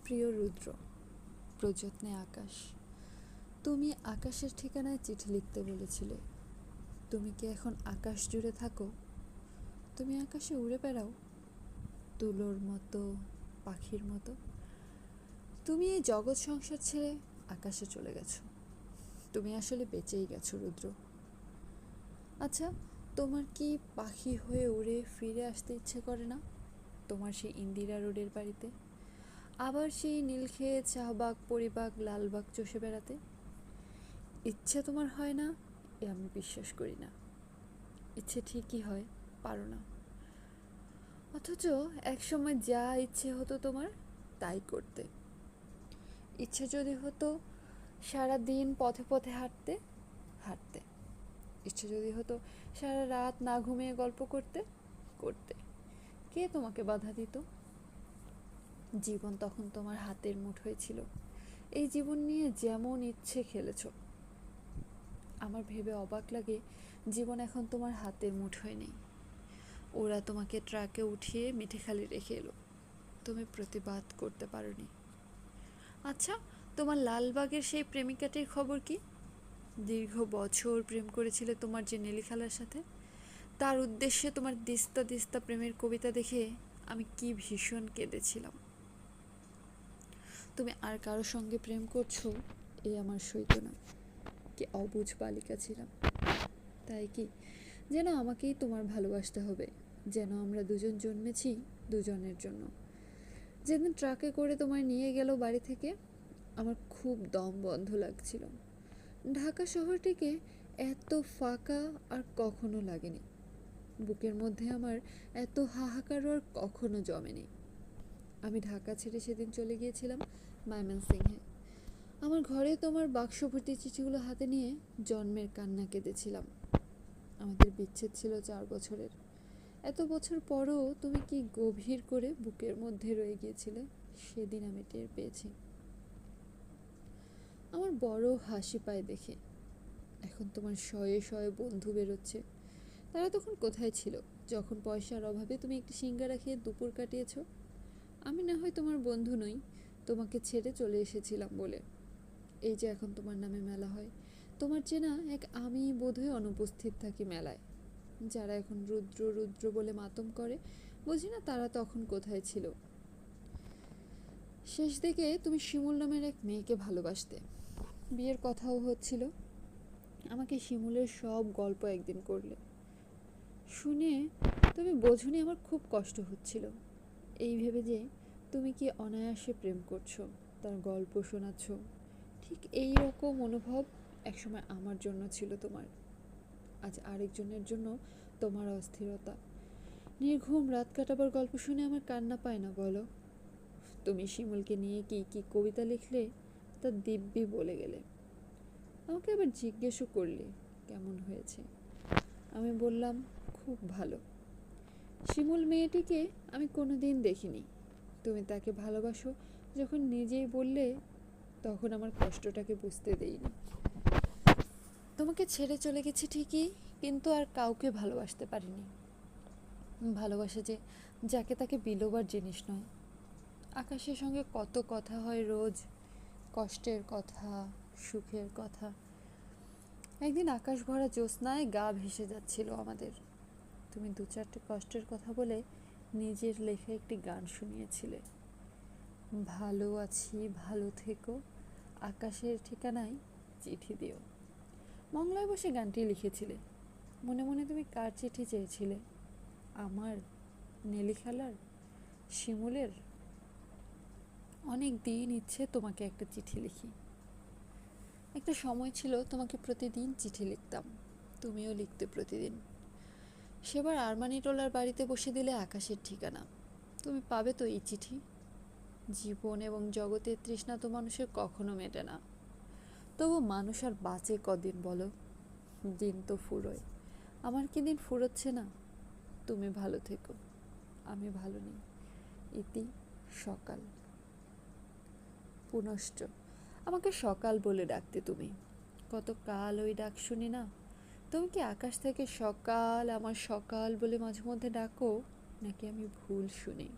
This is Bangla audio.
প্রিয় রুদ্র, প্রযত্নে আকাশ। তুমি আকাশের ঠিকানায় চিঠি লিখতে বলেছিলে। তুমি কি এখন আকাশ জুড়ে থাকো? তুমি আকাশে উড়ে বেড়াও তুলোর মতো, পাখির মতো। তুমি এই জগৎ সংসার ছেড়ে আকাশে চলে গেছো। তুমি আসলে বেঁচেই গেছো রুদ্র। আচ্ছা, তোমার কি পাখি হয়ে উড়ে ফিরে আসতে ইচ্ছে করে না তোমার সেই ইন্দিরা রোডের বাড়িতে? আবার সেই নীলক্ষেত, শাহবাগ, পরিবাগ, লালবাগ চষে বেড়াতে ইচ্ছে তোমার হয় না? এ আমি বিশ্বাস করি না। ইচ্ছে ঠিকই হয়, পারো না। অথচ একসময় যা ইচ্ছে হতো তোমার তাই করতে। ইচ্ছে যদি হতো সারা দিন পথে পথে হাঁটতে হাঁটতে, ইচ্ছে যদি হতো সারা রাত না ঘুমিয়ে গল্প করতে করতে, কে তোমাকে বাধা দিত? জীবন তখন তোমার হাতের মুঠোয় ছিল। এই জীবন নিয়ে যেমন ইচ্ছে খেলেছ। আমার ভেবে অবাক লাগে, জীবন এখন তোমার হাতের মুঠোয় নেই। ওরা তোমাকে ট্রাকে উঠিয়ে মিঠেখালি রেখে এলো। তুমি প্রতিবাদ করতে পারোনি। আচ্ছা, তোমার লালবাগের সেই প্রেমিকাটির খবর কি? দীর্ঘ বছর প্রেম করেছিলে তোমার যে নেলি খালার সাথে। তার উদ্দেশ্যে তোমার দিস্তা দিস্তা প্রেমের কবিতা দেখে আমি কি ভীষণ কেঁদেছিলাম। তুমি আর কারো সঙ্গে প্রেম করছো এ আমার সইত না। কি অবুঝ বালিকা ছিলাম। তাই কি যেন আমাকেই তোমার ভালোবাসতে হবে, যেন আমরা দুজন জন্মেছি দুজনের জন্য। যেদিন ট্রাকে করে তোমায় নিয়ে গেল বাড়ি থেকে, আমার খুব দম বন্ধ লাগছিল। ঢাকা শহরটিকে এত ফাঁকা আর কখনো লাগেনি। বুকের মধ্যে আমার এত হাহাকারও আর কখনো জমেনি। আমি ঢাকা ছেড়ে সেদিন চলে গিয়েছিলাম ময়মনসিংহে। আমার ঘরে তোমার বাক্স ভর্তি চিঠিগুলো হাতে নিয়ে জন্মের কান্না কেঁদেছিলাম। আমাদের বিচ্ছেদ ছিল 4 বছরের। এত বছর পরও তুমি কি গভীর করে বুকের মধ্যে রয়ে গিয়েছিলে সেদিন আমি টের পেয়েছি। আমার বড় হাসি পায় দেখে। এখন তোমার শয়ে শয়ে বন্ধু বেরোচ্ছে। তারা তখন কোথায় ছিল যখন পয়সার অভাবে তুমি একটি সিঙ্গারা খেয়ে দুপুর কাটিয়েছ? আমি না হয় তোমার বন্ধু নই, তোমাকে ছেড়ে চলে এসেছিলাম বলে। এই যে এখন তোমার নামে মেলা হয়, তোমার চেনা এক আমি বোধহয় অনুপস্থিত থাকি মেলায়। যারা এখন রুদ্র রুদ্র বলে মাতম করে, বুঝি না তারা তখন কোথায় ছিল। শেষ দিকে তুমি শিমুল নামের এক মেয়েকে ভালোবাসতে। বিয়ের কথাও হচ্ছিল। আমাকে শিমুলের সব গল্প একদিন করলে। শুনে তুমি বোঝনি আমার খুব কষ্ট হচ্ছিল। এই ভেবে যে তুমি কি অনায়াসে প্রেম করছো, তার গল্প শোনাচ্ছ। ঠিক এই রকম অনুভব একসময় আমার জন্য ছিল তোমার। আজ আরেকজনের জন্য তোমার অস্থিরতা। নির্ঘুম রাত কাটাবার গল্প শুনে আমার কান্না পায় না বলো? তুমি শিমুলকে নিয়ে কি কি কবিতা লিখলে তা দিব্যি বলে গেলে। আমাকে আবার জিজ্ঞেসও করলে কেমন হয়েছে। আমি বললাম খুব ভালো। শিমুল মেয়েটিকে আমি কোনোদিন দেখিনি। তুমি তাকে ভালোবাসো যখন নিজেই বললে, তখন আমার কষ্টটাকে বুঝতে দেইনি। তোমাকে ছেড়ে চলে গেছি ঠিকই, কিন্তু আর কাউকে ভালোবাসতে পারিনি। ভালোবাসা যে যাকে তাকে বিলোবার জিনিস নয়। আকাশের সঙ্গে কত কথা হয় রোজ, কষ্টের কথা, সুখের কথা। একদিন আকাশ ভরা জ্যোৎস্নায় গা ভেসে যাচ্ছিল আমাদের। তুমি 2-4টে কষ্টের কথা বলে নিজের লেখা একটি গান শুনিয়েছিলে। ভালো আছি, ভালো থেকো, আকাশের ঠিকানায় চিঠি দিও। মংলায় বসে গানটি লিখেছিলে। মনে মনে তুমি কার চিঠি চেয়েছিলে? আমার, নেলি খালার, শিমুলের? অনেক দিন ইচ্ছে তোমাকে একটা চিঠি লিখি। একটা সময় ছিল তোমাকে প্রতিদিন চিঠি লিখতাম, তুমিও লিখতে প্রতিদিন। সেবার আরমানিটোলার বাড়িতে বসে দিলে আকাশের ঠিকানা। তুমি পাবে তো এই চিঠি? জীবন এবং জগতের তৃষ্ণা তো মানুষের কখনো মেটে না। তবু মানুষ আর বাঁচে কদিন বলো? দিন তো ফুরোয়। আমার কি দিন ফুরোচ্ছে না? তুমি ভালো থেকো, আমি ভালো নেই। ইতি সকাল। পুনশ্চ আমাকে সকাল বলে ডাকতে তুমি। কত কাল ওই ডাক শুনি না। তুমি কি আকাশ থেকে সকাল, আমার সকাল বলে মাঝে মধ্যে ডাকো, নাকি আমি ভুল শুনি?